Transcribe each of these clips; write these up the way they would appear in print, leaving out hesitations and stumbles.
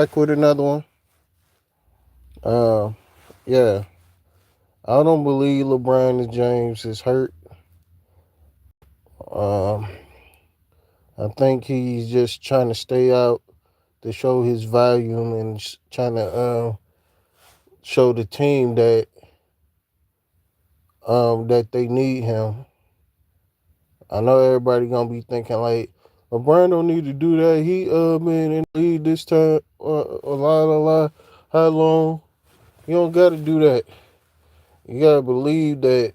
Back with another one. Uh, yeah, I don't believe LeBron James is hurt. Um, I think he's just trying to stay out to show his value and trying to show the team that they need him. I know everybody gonna be thinking like LeBron don't need to do that. He been in the league this time a lot. How long? You don't gotta do that. You gotta believe that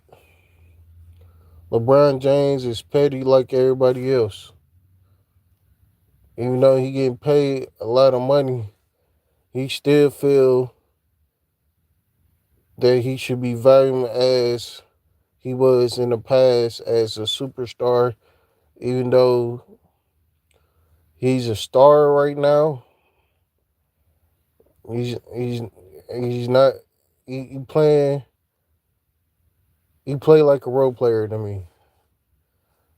LeBron James is petty like everybody else. Even though he getting paid a lot of money, he still feel that he should be valued as he was in the past as a superstar. Even though he's a star right now, he's he's he's not. He playing. He play like a role player to me.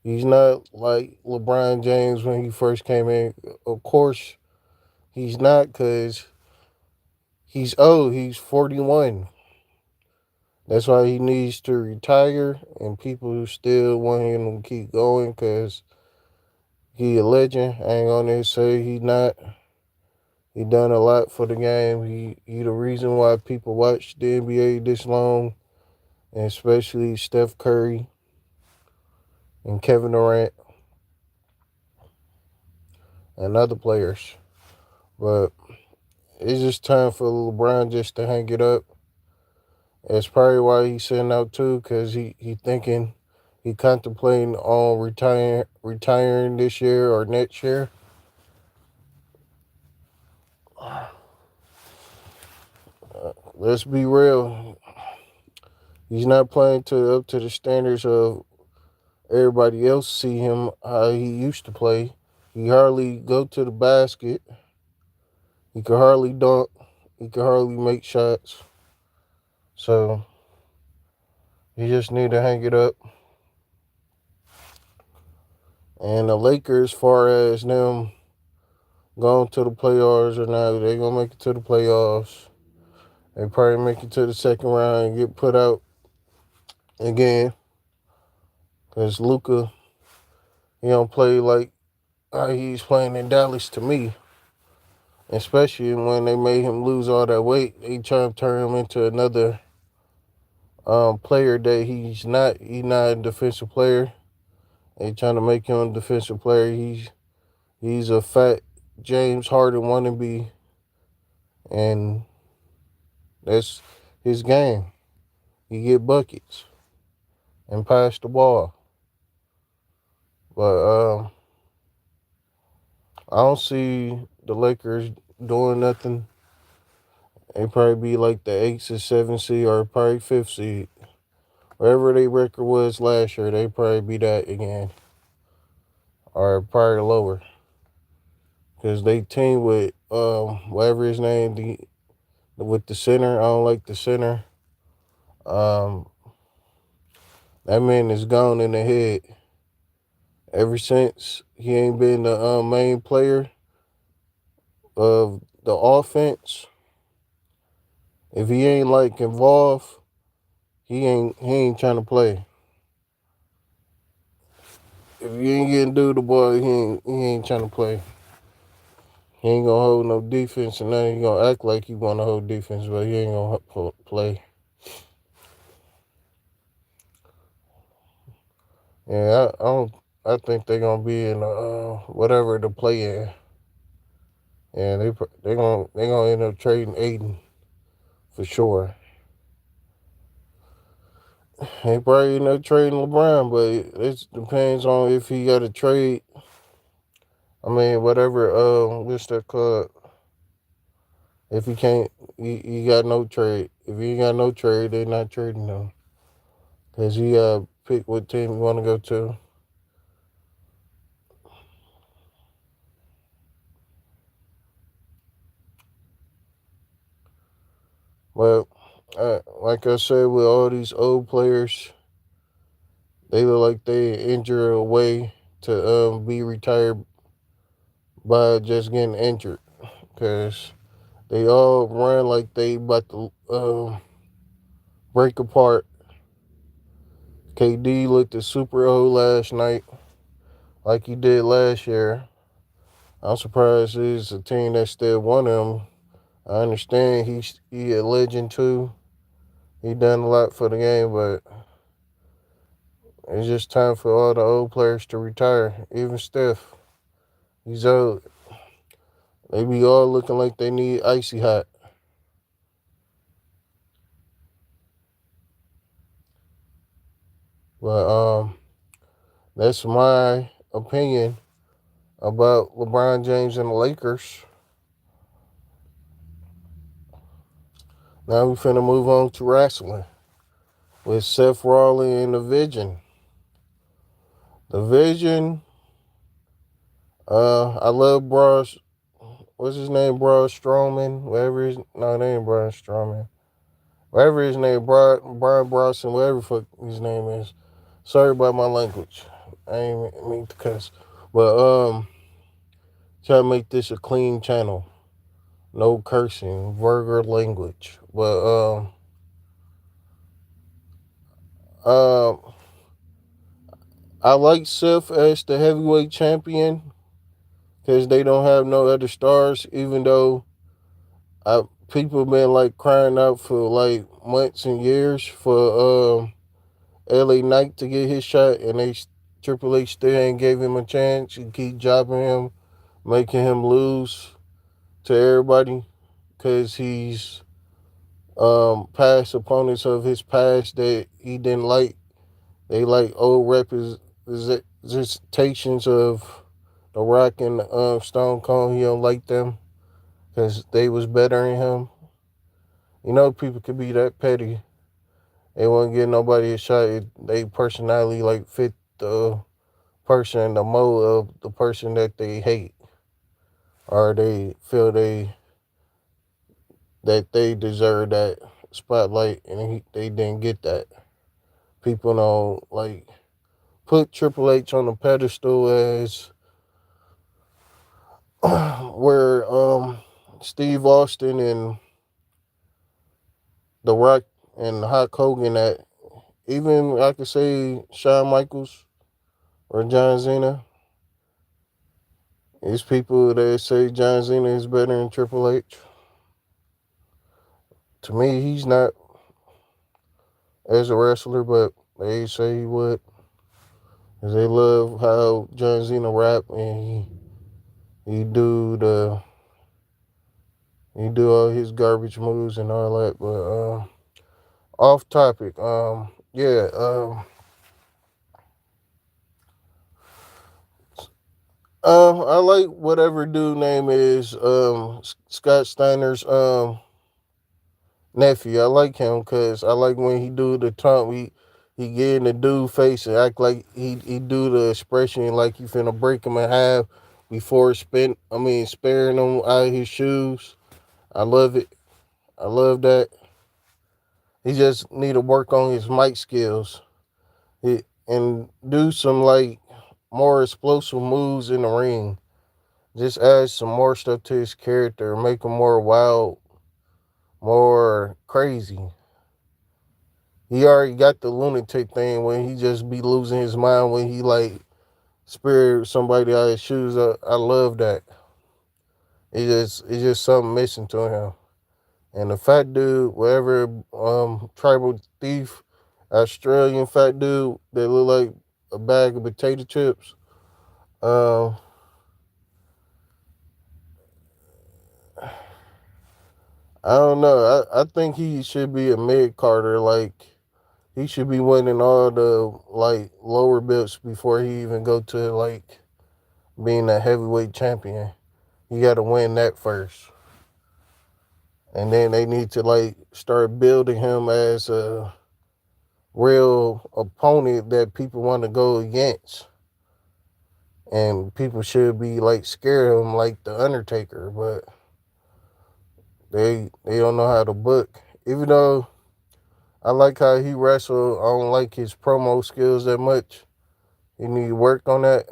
He's not like LeBron James when he first came in. Of course, he's not because he's old. He's 41. That's why he needs to retire, and people who still want him to keep going because he a legend. I ain't gonna say he not. He done a lot for the game. He the reason why people watch the NBA this long, and especially Steph Curry and Kevin Durant and other players. But it's just time for LeBron just to hang it up. That's probably why he's sitting out too, cause he thinking he contemplating on retiring this year or next year. Let's be real. He's not playing up to the standards of everybody else see him how he used to play. He hardly go to the basket. He could hardly dunk. He could hardly make shots. So he just need to hang it up. And the Lakers, as far as them going to the playoffs or not, they gonna make it to the playoffs. They probably make it to the second round and get put out again. Cause Luka, he don't play like how he's playing in Dallas to me. Especially when they made him lose all that weight. They trying to turn him into another player that he's not. He's not a defensive player. They trying to make him a defensive player. He's a fat James Harden wannabe, and that's his game. He get buckets and pass the ball. But I don't see the Lakers doing nothing. They probably be like the 8th or 7th seed or probably 5th seed. Whatever their record was last year, they probably be that again. Or probably lower. Because they team with whatever his name, with the center. I don't like the center. Um, that man is gone in the head. Ever since he ain't been the main player of the offense, if he ain't like involved, he ain't trying to play. If you ain't getting through the ball, he ain't trying to play. He ain't gonna hold no defense, and then he gonna act like he wanna hold defense, but he ain't gonna play. Yeah, I don't. I think they gonna be in whatever to play in. Yeah, they gonna end up trading Aiden for sure. They probably end up trading LeBron, but it depends on if he got a trade. I mean, whatever. What's that called? If he can't, he got no trade. If he ain't got no trade, they not trading him. Cause he pick what team you want to go to. But like I said, with all these old players, they look like they injured away to be retired by just getting injured. Cause They all run like they about to break apart. KD looked super old last night, like he did last year. I'm surprised it's a team that still won him. I understand he a legend too. He done a lot for the game, but it's just time for all the old players to retire. Even Steph, he's old. They be all looking like they need icy hot. But that's my opinion about LeBron James and the Lakers. Now we finna move on to wrestling with Seth Rollins and the Vision. The Vision, I love Braun. What's his name? Braun Strowman. Whatever his no, it ain't Braun Strowman. Whatever his name, Brian Bronson. Whatever fuck his name is. Sorry about my language. I ain't mean to cuss, but try to make this a clean channel. No cursing, vulgar language. But um, I like Seth as the heavyweight champion because they don't have no other stars. Even though people been like crying out for like months and years for LA Knight to get his shot, and Triple H still ain't gave him a chance. He keep jobbing him, making him lose to everybody because he's past opponents of his past that he didn't like. They like old representations of The Rock and Stone Cold. He don't like them because they was better than him. You know, people could be that petty. They won't give nobody a shot. They personality like fit the person, the mold of the person that they hate, or they feel they deserve that spotlight, and they didn't get that. People don't like put Triple H on the pedestal as where Steve Austin and The Rock and Hulk Hogan at. Even I could say Shawn Michaels or John Cena. It's people that say John Cena is better than Triple H. To me, he's not as a wrestler, but they say he would. Cause they love how John Cena rap and he do the he do all his garbage moves and all that. But off topic, yeah, I like whatever dude name is Scott Steiner's nephew. I like him because I like when he do the tongue. He get in the dude face and act like he do the expression like he finna break him in half before sparing him out of his shoes. I love it. I love that. He just need to work on his mic skills. And do some like more explosive moves in the ring. Just add some more stuff to his character, make him more wild, more crazy. He already got the lunatic thing when he just be losing his mind when he like spirit somebody out of his shoes. I love that. It's just something missing to him. And the fat dude, whatever tribal thief, Australian fat dude that look like a bag of potato chips. Um, I don't know. I think he should be a mid Carter. Like he should be winning all the like lower belts before he even go to like being a heavyweight champion. You got to win that first, and then they need to like start building him as a real opponent that people want to go against, and people should be like scared of him like the Undertaker, but they don't know how to book. Even though I like how he wrestled, I don't like his promo skills that much. He need to work on that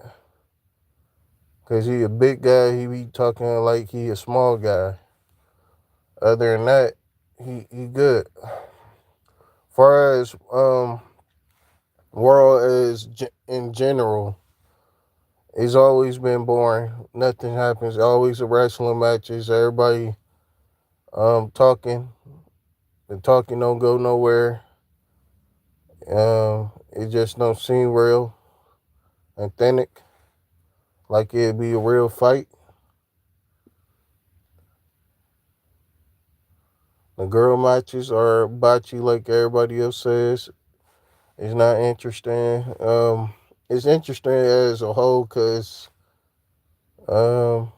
because he a big guy. He be talking like he a small guy. Other than that, he good. Far as world as in general, it's always been boring. Nothing happens. Always a wrestling matches. Everybody talking. The talking don't go nowhere. It just don't seem real, authentic, like it'd be a real fight. The girl matches are botchy, like everybody else says. It's not interesting. It's interesting as a whole, cause um,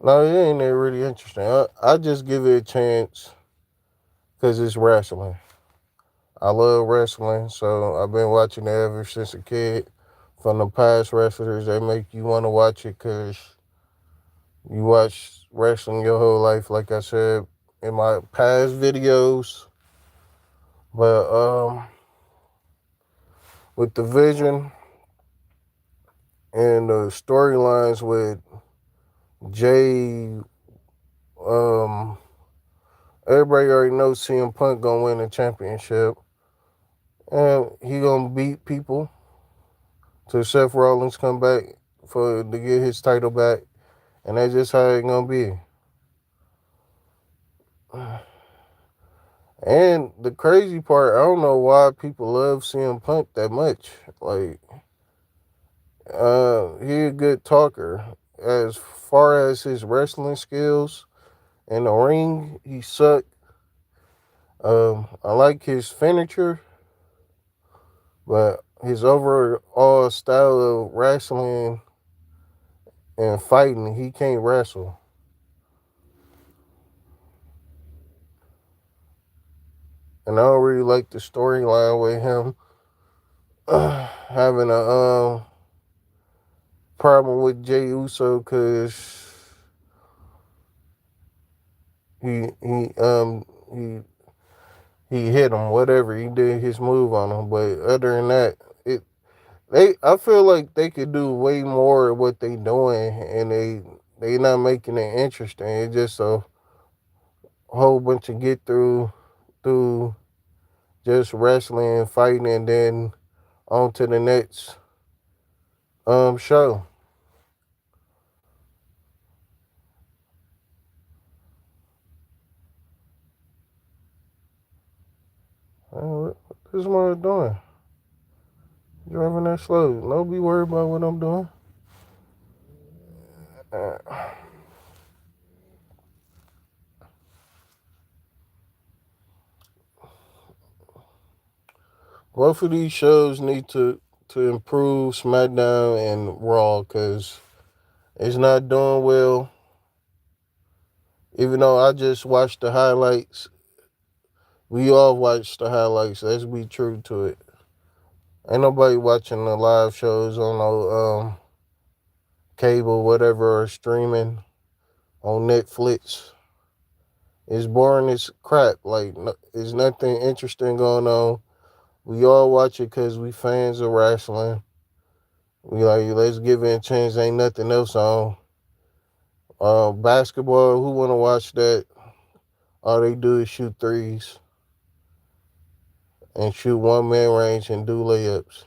no, it ain't that really interesting. I just give it a chance, cause it's wrestling. I love wrestling, so I've been watching it ever since a kid. From the past wrestlers, they make you want to watch it, cause you watch wrestling your whole life, like I said in my past videos. But with the vision and the storylines with Jay, um, everybody already knows CM Punk gonna win the championship, and he gonna beat people till Seth Rollins come back for to get his title back, and that's just how it gonna be. And the crazy part, I don't know why people love CM Punk that much. Like, he a good talker. As far as his wrestling skills in the ring, he sucked. I like his finisher, but his overall style of wrestling and fighting, he can't wrestle. And I don't really like the storyline with him having a problem with Jey Uso because he he um he he hit him, whatever he did his move on him. But other than that, I feel like they could do way more of what they doing, and they not making it interesting. It's just a whole bunch of get through just wrestling and fighting, and then on to the next show. What this mother doing? Driving that slow. Don't be worried about what I'm doing. Uh, Both of these shows need to improve SmackDown and Raw because it's not doing well. Even though I just watched the highlights, we all watched the highlights. Let's be true to it. Ain't nobody watching the live shows on no cable, whatever, or streaming on Netflix. It's boring as crap. Like, there's nothing interesting going on. We all watch it because we fans of wrestling. We like, let's give it a chance. Ain't nothing else on. Basketball, who want to watch that? All they do is shoot threes and shoot one man range and do layups.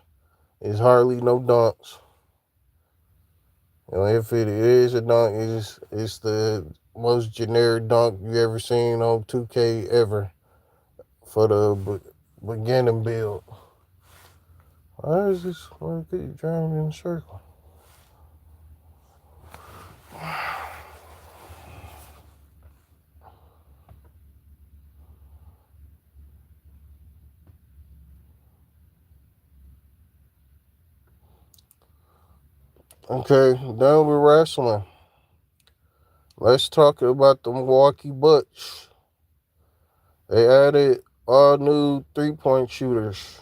It's hardly no dunks. If it is a dunk, it's the most generic dunk you ever seen on 2K ever for the beginning build. Why is this? Why keep driving in a circle? Okay, done with wrestling. Let's talk about the Milwaukee Bucks. They added all new 3-point shooters.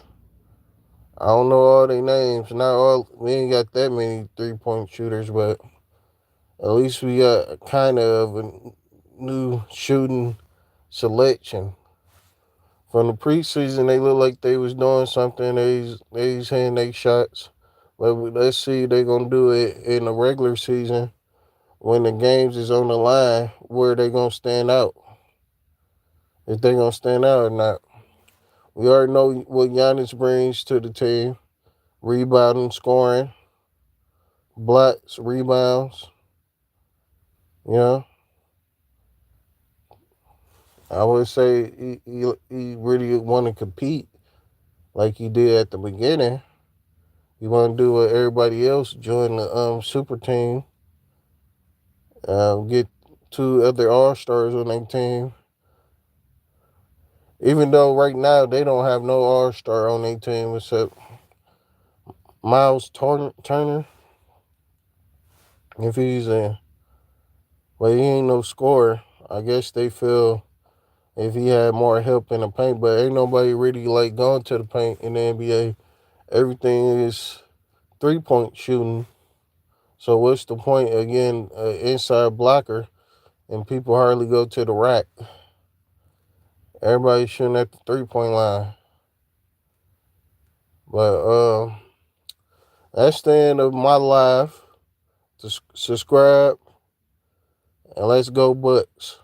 I don't know all their names. Not all. We ain't got that many 3-point shooters, but at least we got kind of a new shooting selection. From the preseason, they looked like they was doing something. They was hitting their shots. But let's see if they gonna do it in the regular season when the games is on the line, where they gonna stand out? If they gonna stand out or not? We already know what Giannis brings to the team: rebounding, scoring, blocks, rebounds. You know, I would say he really want to compete like he did at the beginning. He want to do what everybody else, join the super team, get two other All Stars on their team. Even though right now they don't have no All Star on their team except Miles Turner, if he's in, but he ain't no scorer. I guess they feel if he had more help in the paint, but ain't nobody really like going to the paint in the NBA. Everything is 3-point shooting. So what's the point again? Inside blocker, and people hardly go to the rack. Everybody shooting at the 3-point line. But that's the end of my live. Subscribe and let's go Bucks.